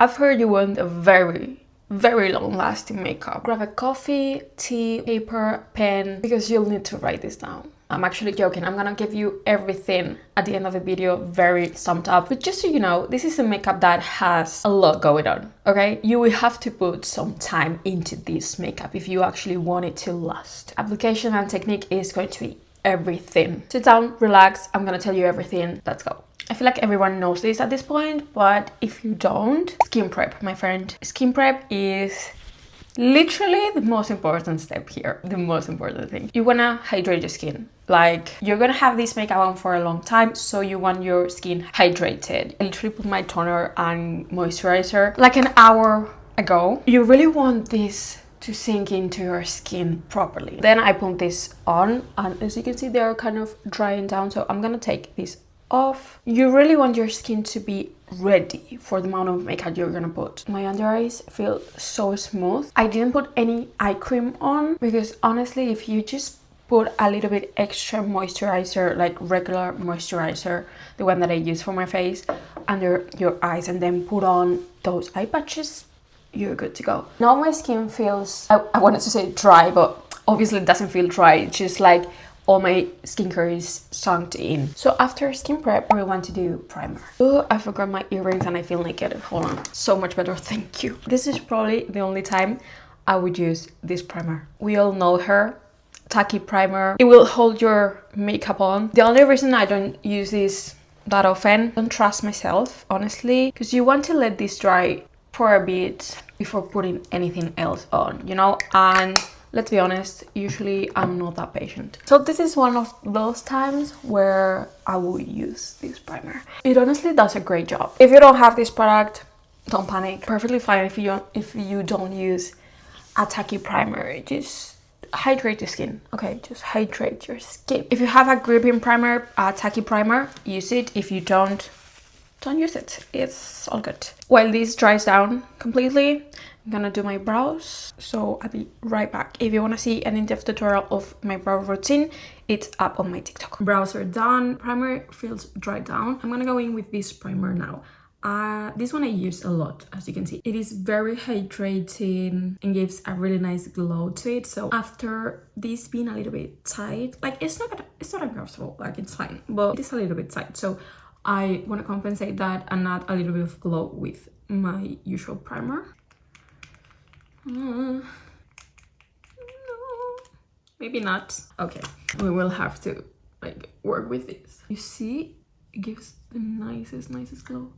I've heard you want a very long lasting makeup. Grab a coffee, tea, paper, pen, because you'll need to write this down. I'm actually joking. I'm gonna give you everything at the end of the video very summed up. But just so you know, this is a makeup that has a lot going on, okay? You will have to put some time into this makeup if you actually want it to last. Application and technique is going to be everything. Sit down, relax. I'm gonna tell you everything. Let's go. I feel like everyone knows this at this point, but if you don't, skin prep, my friend. Skin prep is literally the most important step here, the most important thing. You wanna hydrate your skin. Like, you're gonna have this makeup on for a long time, so you want your skin hydrated. I literally put my toner and moisturizer like an hour ago. You really want this to sink into your skin properly. Then I put this on, and as you can see, they're kind of drying down, so I'm gonna take this off. You really want your skin to be ready for the amount of makeup you're gonna put. My under eyes feel so smooth. I didn't put any eye cream on because honestly, if you just put a little bit extra moisturizer, like regular moisturizer, the one that I use for my face, under your eyes, and then put on those eye patches, you're good to go. Now my skin feels, I wanted to say dry, but obviously it doesn't feel dry. It's just like all my skincare is sunk in. So after skin prep, we want to do primer. Oh, I forgot my earrings and I feel naked. Hold on. So much better, thank you. This is probably the only time I would use this primer. We all know her, tacky primer. It will hold your makeup on. The only reason I don't use this that often, I don't trust myself, honestly, because you want to let this dry for a bit before putting anything else on, you know? And let's be honest, usually I'm not that patient. So this is one of those times where I will use this primer. It honestly does a great job. If you don't have this product, don't panic. Perfectly fine if you don't use a tacky primer. Just hydrate your skin, okay? Just hydrate your skin. If you have a gripping primer, a tacky primer, use it. If you don't use it. It's all good. While this dries down completely, I'm gonna do my brows, so I'll be right back. If you want to see an in-depth tutorial of my brow routine, it's up on my TikTok. Brows are done. Primer feels dried down. I'm gonna go in with this primer now. This one I use a lot, as you can see. It is very hydrating and gives a really nice glow to it. So after this being a little bit tight, like it's not uncomfortable, like it's fine, but it is a little bit tight. So I want to compensate that and add a little bit of glow with my usual primer. No, maybe not. Okay, we will have to like work with this. You see, it gives the nicest glow.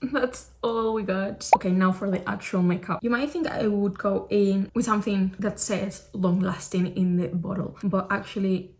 That's all we got. Okay, now for the actual makeup. You might think I would go in with something that says long lasting in the bottle, but actually,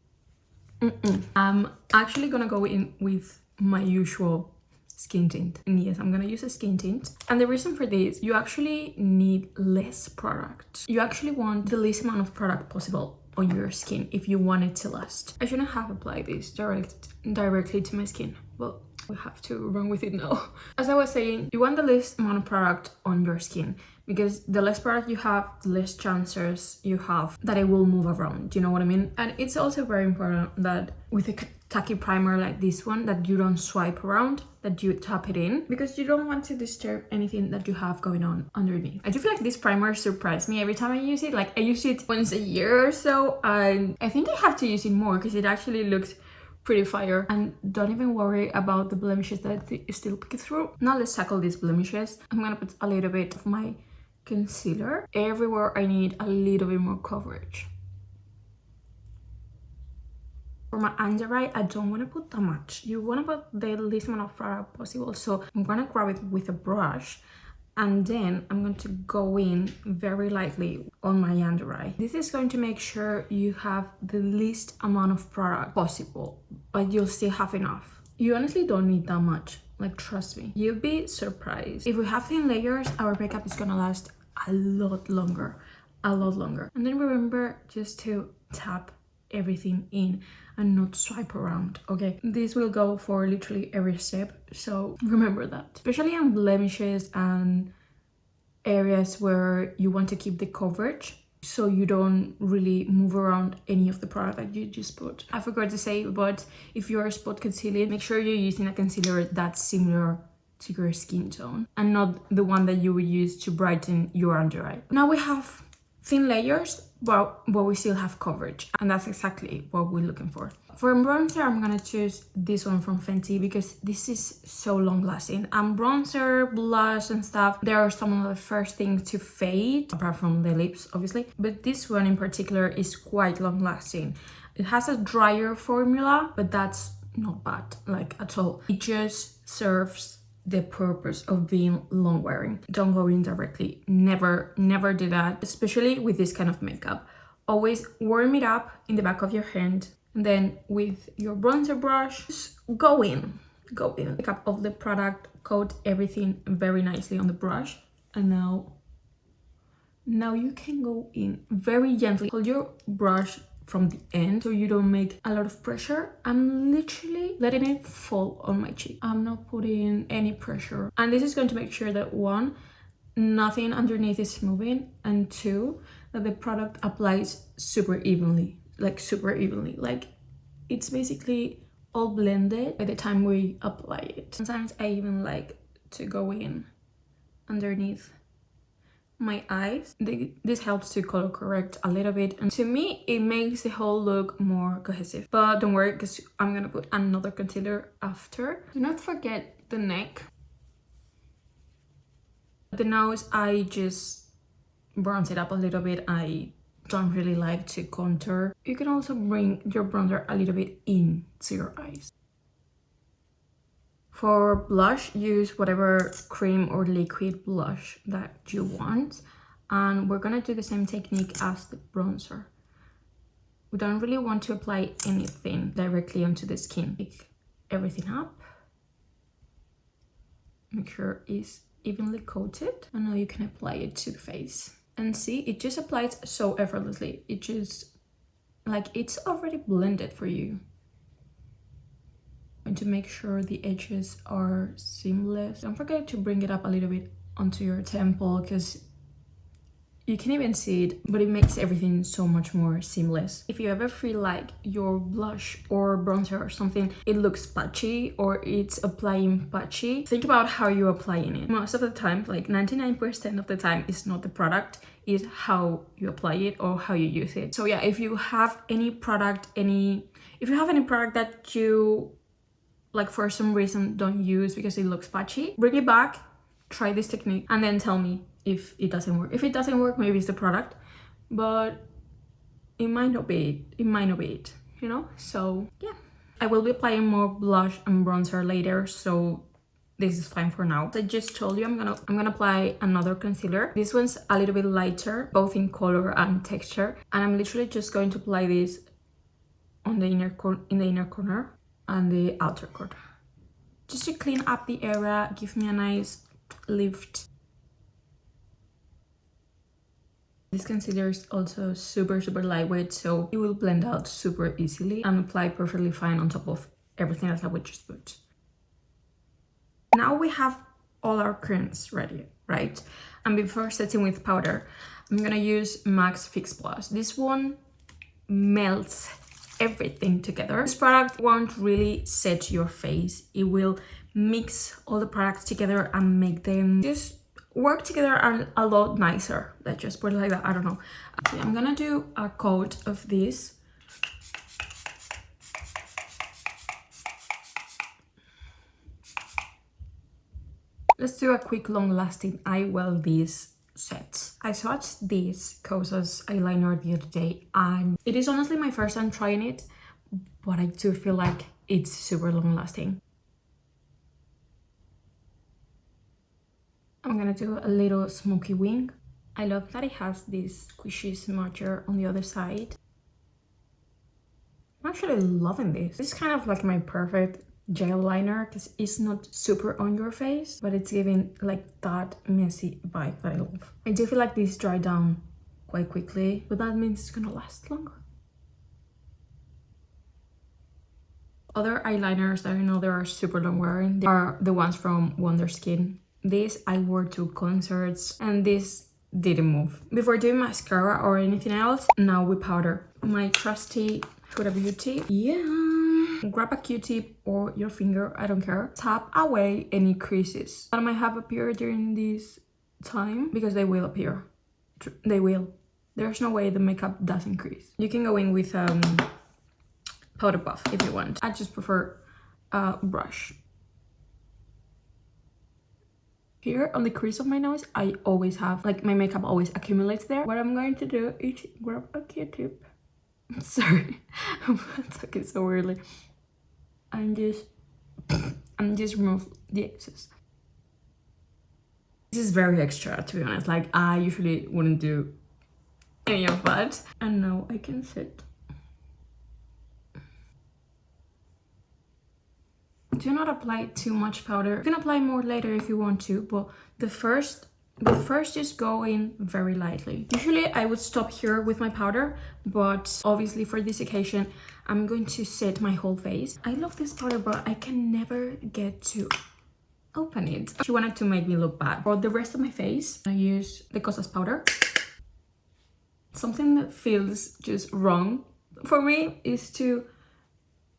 I'm actually gonna go in with my usual skin tint. And yes, I'm gonna use a skin tint. And the reason for this, you actually need less product. You actually want the least amount of product possible on your skin if you want it to last. I shouldn't have applied this directly to my skin, but we have to run with it now. As I was saying, you want the least amount of product on your skin, because the less product you have, the less chances you have that it will move around. Do you know what I mean? And it's also very important that with a tacky primer like this one, that you don't swipe around, that you tap it in, because you don't want to disturb anything that you have going on underneath. I do feel like this primer surprised me every time I use it. Like, I use it once a year or so, and I think I have to use it more because it actually looks pretty fire. And don't even worry about the blemishes that it still pick through. Now let's tackle these blemishes. I'm gonna put a little bit of my concealer everywhere I need a little bit more coverage. For my under eye, I don't want to put that much. You want to put the least amount of product possible. So I'm gonna grab it with a brush, and then I'm going to go in very lightly on my under eye. This is going to make sure you have the least amount of product possible, but you'll still have enough. You honestly don't need that much. Like, trust me, you'll be surprised. If we have thin layers, our makeup is gonna last a lot longer. And then remember just to tap everything in and not swipe around, okay? This will go for literally every step, so remember that. Especially on blemishes and areas where you want to keep the coverage, so you don't really move around any of the product that you just put. I forgot to say, but if you're spot concealing, make sure you're using a concealer that's similar to your skin tone and not the one that you would use to brighten your under eye. Now we have thin layers, but we still have coverage, and that's exactly what we're looking for. For bronzer, I'm gonna choose this one from Fenty because this is so long lasting. And bronzer, blush and stuff, they are some of the first things to fade, apart from the lips obviously, but this one in particular is quite long lasting. It has a drier formula, but that's not bad, like at all. It just serves the purpose of being long wearing. Don't go in directly. Never do that, especially with this kind of makeup. Always warm it up in the back of your hand, and then with your bronzer brush, just go in. Pick up of the product, coat everything very nicely on the brush, and now you can go in very gently. Hold your brush from the end so you don't make a lot of pressure. I'm literally letting it fall on my cheek. I'm not putting any pressure, and this is going to make sure that one, nothing underneath is moving, and two, that the product applies super evenly, like it's basically all blended by the time we apply it. Sometimes I even like to go in underneath my eyes. This helps to color correct a little bit, and to me it makes the whole look more cohesive. But don't worry, because I'm gonna put another concealer after. Do not forget the neck. The nose, I just bronze it up a little bit. I don't really like to contour. You can also bring your bronzer a little bit into your eyes. For blush, use whatever cream or liquid blush that you want. And we're gonna do the same technique as the bronzer. We don't really want to apply anything directly onto the skin. Pick everything up. Make sure it's evenly coated. And now you can apply it to the face. And see, it just applies so effortlessly. It just, like, it's already blended for you. And to make sure the edges are seamless, don't forget to bring it up a little bit onto your temple, because you can even see it, but it makes everything so much more seamless. If you ever feel like your blush or bronzer or something, it looks patchy or it's applying patchy, think about how you're applying it. Most of the time, like 99% of the time, it's not the product, it's how you apply it or how you use it. So yeah, if you have any product, that you, like, for some reason don't use because it looks patchy, bring it back, try this technique, and then tell me if it doesn't work. If it doesn't work, maybe it's the product, but it might not be it, you know? So yeah, I will be applying more blush and bronzer later, so this is fine for now. As I just told you, I'm gonna apply another concealer. This one's a little bit lighter, both in color and texture, and I'm literally just going to apply this on the inner corner and the outer corner, just to clean up the area, give me a nice lift. This concealer is also super lightweight, so it will blend out super easily and apply perfectly fine on top of everything else that we just put. Now we have all our creams ready, right? And before setting with powder, I'm gonna use MAC's Fix Plus. This one melts everything together. This product won't really set your face. It will mix all the products together and make them just work together a lot nicer. Let's just put it like that. I don't know. So I'm gonna do a coat of this. Let's do a quick long-lasting eye well these sets. I swatched this Kosas eyeliner the other day, and it is honestly my first time trying it, but I do feel like it's super long-lasting. I'm gonna do a little smoky wing. I love that it has this squishy smudger on the other side. I'm actually loving this. This is kind of like my perfect gel liner because it's not super on your face, but it's giving like that messy vibe that I love. I do feel like these dry down quite quickly, but that means it's gonna last longer. Other eyeliners that I know they are super long wearing are the ones from Wonder Skin. This I wore to concerts and this didn't move. Before doing mascara or anything else, now we powder. My trusty Huda Beauty. Yeah. grab a Q-tip or your finger, I don't care. Tap away any creases that might have appeared during this time, because they will appear. They will. There's no way the makeup doesn't crease. You can go in with powder puff if you want. I just prefer a brush. Here on the crease of my nose, I always have, like, my makeup always accumulates there. What I'm going to do is grab a Q-tip. Sorry, I'm talking so weirdly. And just remove the excess. This is very extra, to be honest. Like, I usually wouldn't do any of that. And now I can sit. Do not apply too much powder. You can apply more later if you want to, but the first just go in very lightly. Usually I would stop here with my powder, but obviously for this occasion I'm going to set my whole face. I love this powder, but I can never get to open it. She wanted to make me look bad. For the rest of my face, I use the Cosas powder. Something that feels just wrong for me is to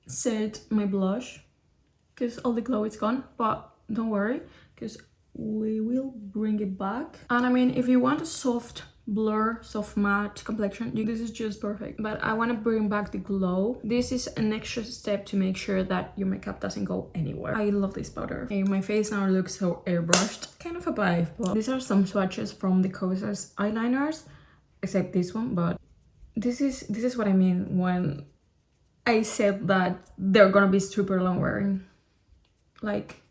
set my blush, because all the glow is gone, but don't worry, because we will bring it back. And I mean, if you want a soft blur, soft matte complexion, this is just perfect. But I want to bring back the glow. This is an extra step to make sure that your makeup doesn't go anywhere. I love this powder. Okay, my face now looks so airbrushed. Kind of a vibe. But these are some swatches from the Cosas eyeliners, except this one. But this is what I mean when I said that they're gonna be super long wearing. Like,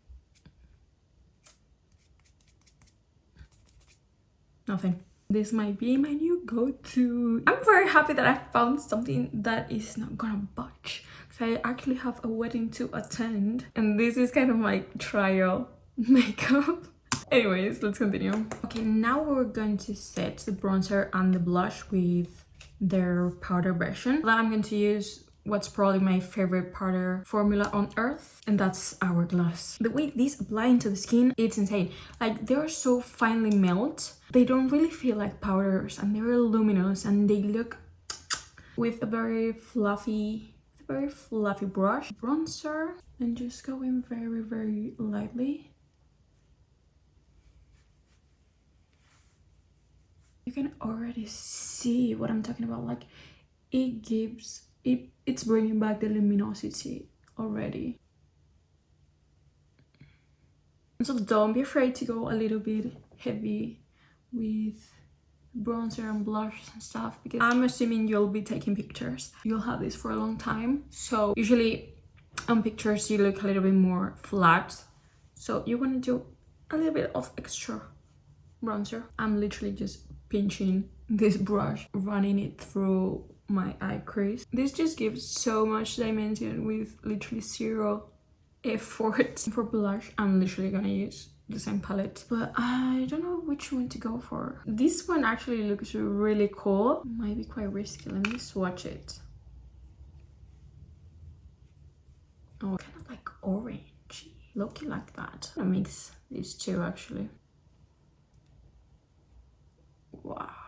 nothing. This might be my new go-to. I'm very happy that I found something that is not gonna budge, because I actually have a wedding to attend, and this is kind of my trial makeup. Anyways, let's continue. Okay, now we're going to set the bronzer and the blush with their powder version. Then I'm going to use what's probably my favorite powder formula on earth, and that's Hourglass. The way these apply into the skin, it's insane. Like, they're so finely melt, they don't really feel like powders, and they're luminous, and they look with a very fluffy brush. Bronzer, and just go in very, very lightly. You can already see what I'm talking about. Like, it gives it's bringing back the luminosity already. So don't be afraid to go a little bit heavy with bronzer and blush and stuff, because I'm assuming you'll be taking pictures. You'll have this for a long time, so usually on pictures you look a little bit more flat, so you want to do a little bit of extra bronzer. I'm literally just pinching this brush, running it through my eye crease. This just gives so much dimension with literally zero effort. For blush, I'm literally gonna use the same palette, but I don't know which one to go for. This one actually looks really cool. Might be quite risky. Let me swatch it. Oh, kind of like orangey, low-key like that. I mix these two actually. Wow.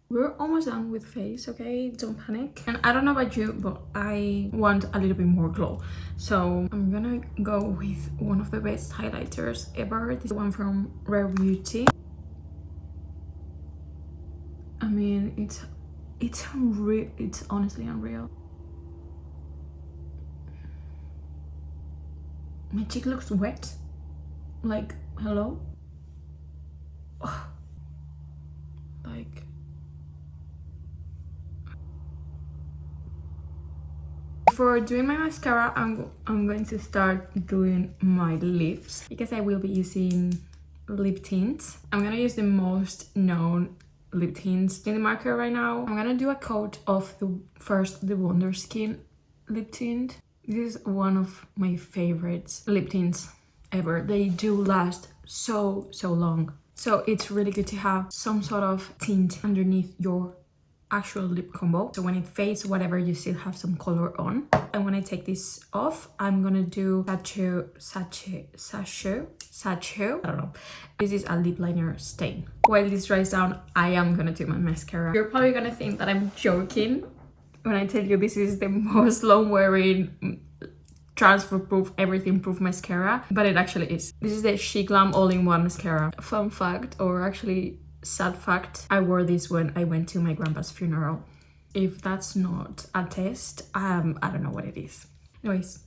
We're almost done with face, okay? Don't panic. And I don't know about you, but I want a little bit more glow. So I'm gonna go with one of the best highlighters ever. This one from Rare Beauty. I mean, it's honestly unreal. My cheek looks wet. Like, hello? Oh. Like, for doing my mascara, I'm going to start doing my lips, because I will be using lip tints. I'm gonna use the most known lip tints in the market right now. I'm gonna do a coat of the Wonder Skin lip tint. This is one of my favorite lip tints ever. They do last so long, so it's really good to have some sort of tint underneath your actual lip combo, so when it fades, whatever, you still have some color on. And when I take this off, I'm gonna do Sacho, I don't know. This is a lip liner stain. While this dries down, I am gonna do my mascara. You're probably gonna think that I'm joking, when I tell you this is the most long wearing, transfer proof, everything proof mascara, but it actually is. This is the She Glam all-in-one mascara. Fun fact, or actually sad fact, I wore this when I went to my grandpa's funeral. If that's not a test, I don't know what it is. Anyways,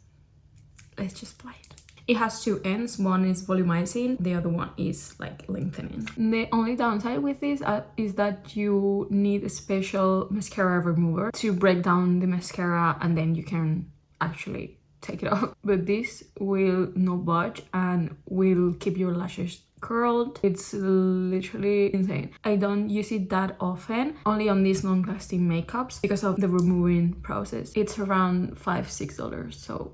let's just apply it. It has two ends. One is volumizing, the other one is like lengthening. The only downside with this is that you need a special mascara remover to break down the mascara, and then you can actually take it off. But this will not budge and will keep your lashes curled. It's literally insane. I don't use it that often, only on these long-lasting makeups because of the removing process. It's around $5-6, so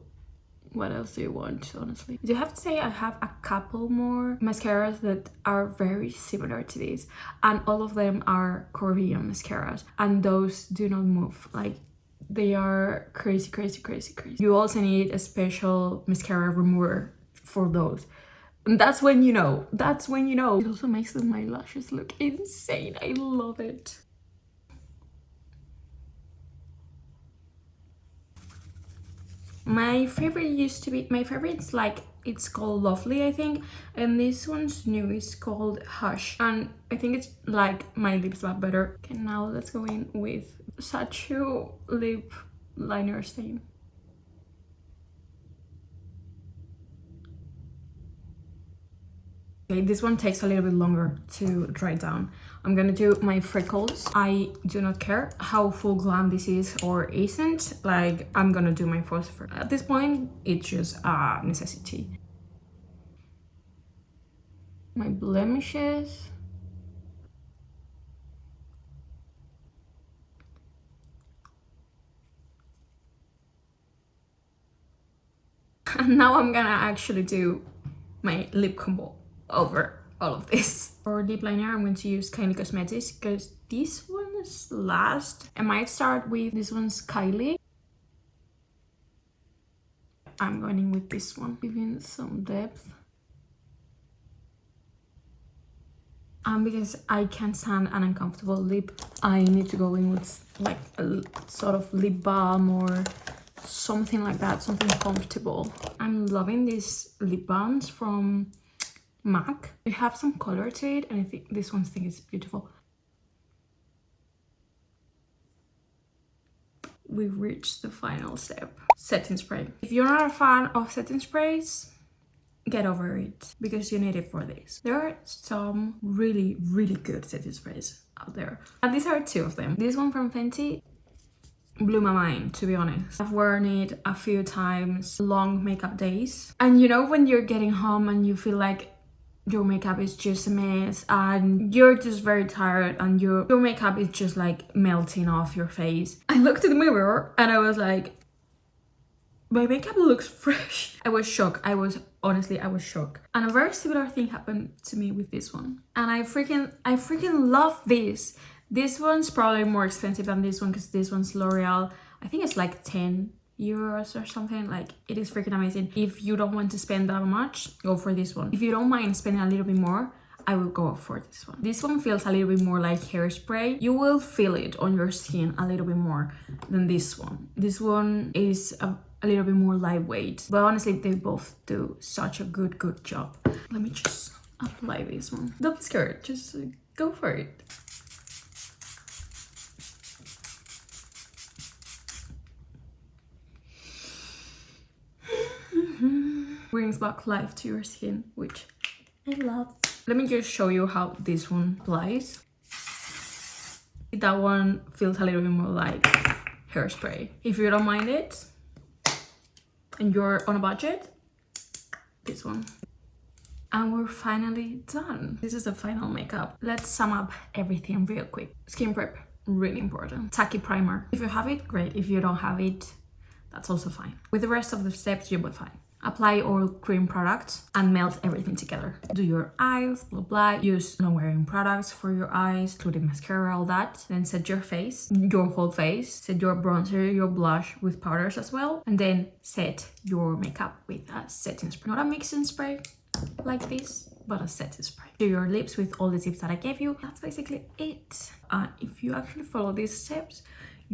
what else do you want, honestly? I do have to say I have a couple more mascaras that are very similar to this, and all of them are Korean mascaras, and those do not move. Like, they are crazy, crazy, crazy, crazy. You also need a special mascara remover for those. And that's when you know. That's when you know. It also makes my lashes look insane. I love it. My favorite used to be, my favorite's like, it's called Lovely, I think, and this one's new, it's called Hush, and I think it's like my lips but better. Okay, now let's go in with Sachu lip liner stain. Okay, this one takes a little bit longer to dry down. I'm gonna do my freckles. I do not care how full glam this is or isn't. Like, I'm gonna do my first. At this point, it's just a necessity. My blemishes. And now I'm gonna actually do my lip combo over all of this. For lip liner, I'm going to use Kylie Cosmetics because this one is last. I might start with this one's Kylie. I'm going in with this one, giving some depth. And because I can't stand an uncomfortable lip, I need to go in with like a sort of lip balm or something like that, something comfortable. I'm loving these lip balms from MAC. They have some color to it, and I think this one is beautiful. We've reached the final step, setting spray. If you're not a fan of setting sprays, get over it because you need it for this. There are some really, really good setting sprays out there, and these are two of them. This one from Fenty blew my mind, to be honest. I've worn it a few times, long makeup days, and you know when you're getting home and you feel like your makeup is just a mess and you're just very tired and your makeup is just like melting off your face. I looked in the mirror and I was like, my makeup looks fresh. I was shocked. I was shocked. And a very similar thing happened to me with this one. And I freaking love this. This one's probably more expensive than this one because this one's L'Oreal. I think it's like €10 or something. Like, it is freaking amazing. If you don't want to spend that much, go for this one. If you don't mind spending a little bit more, I will go for this one. This one feels a little bit more like hairspray. You will feel it on your skin a little bit more than this one. This one is a little bit more lightweight, but honestly they both do such a good job. Let me just apply this one. Don't be scared, just go for it. Brings back life to your skin, which I love. Let me just show you how this one applies. That one feels a little bit more like hairspray. If you don't mind it and you're on a budget, this one. And we're finally done. This is the final makeup. Let's sum up everything real quick. Skin prep, really important. Tacky primer. If you have it, great. If you don't have it, that's also fine. With the rest of the steps, you'll be fine. Apply oil cream products and melt everything together. Do your eyes, blah blah. Use long-wearing products for your eyes, including mascara, all that. Then set your face, your whole face. Set your bronzer, your blush with powders as well. And then set your makeup with a setting spray. Not a mixing spray like this, but a setting spray. Do your lips with all the tips that I gave you. That's basically it. If you actually follow these steps,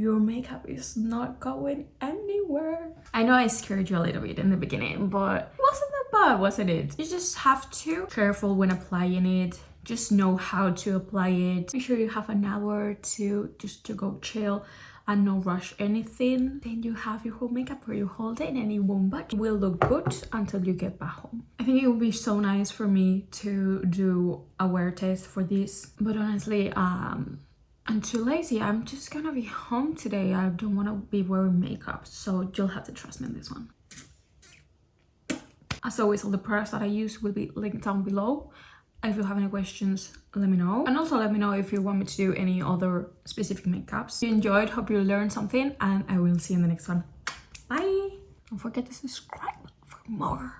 your makeup is not going anywhere. I know I scared you a little bit in the beginning, but it wasn't that bad, wasn't it? You just have to be careful when applying it. Just know how to apply it. Make sure you have an hour to just to go chill and no rush anything. Then you have your whole makeup where you hold it and it won't budge. It will look good until you get back home. I think it would be so nice for me to do a wear test for this, but honestly, I'm too lazy. I'm just gonna be home today. I don't want to be wearing makeup, so you'll have to trust me on this one. As always, all the products that I use will be linked down below. If you have any questions, let me know. And also let me know if you want me to do any other specific makeups. If you enjoyed, hope you learned something, and I will see you in the next one. Bye! Don't forget to subscribe for more.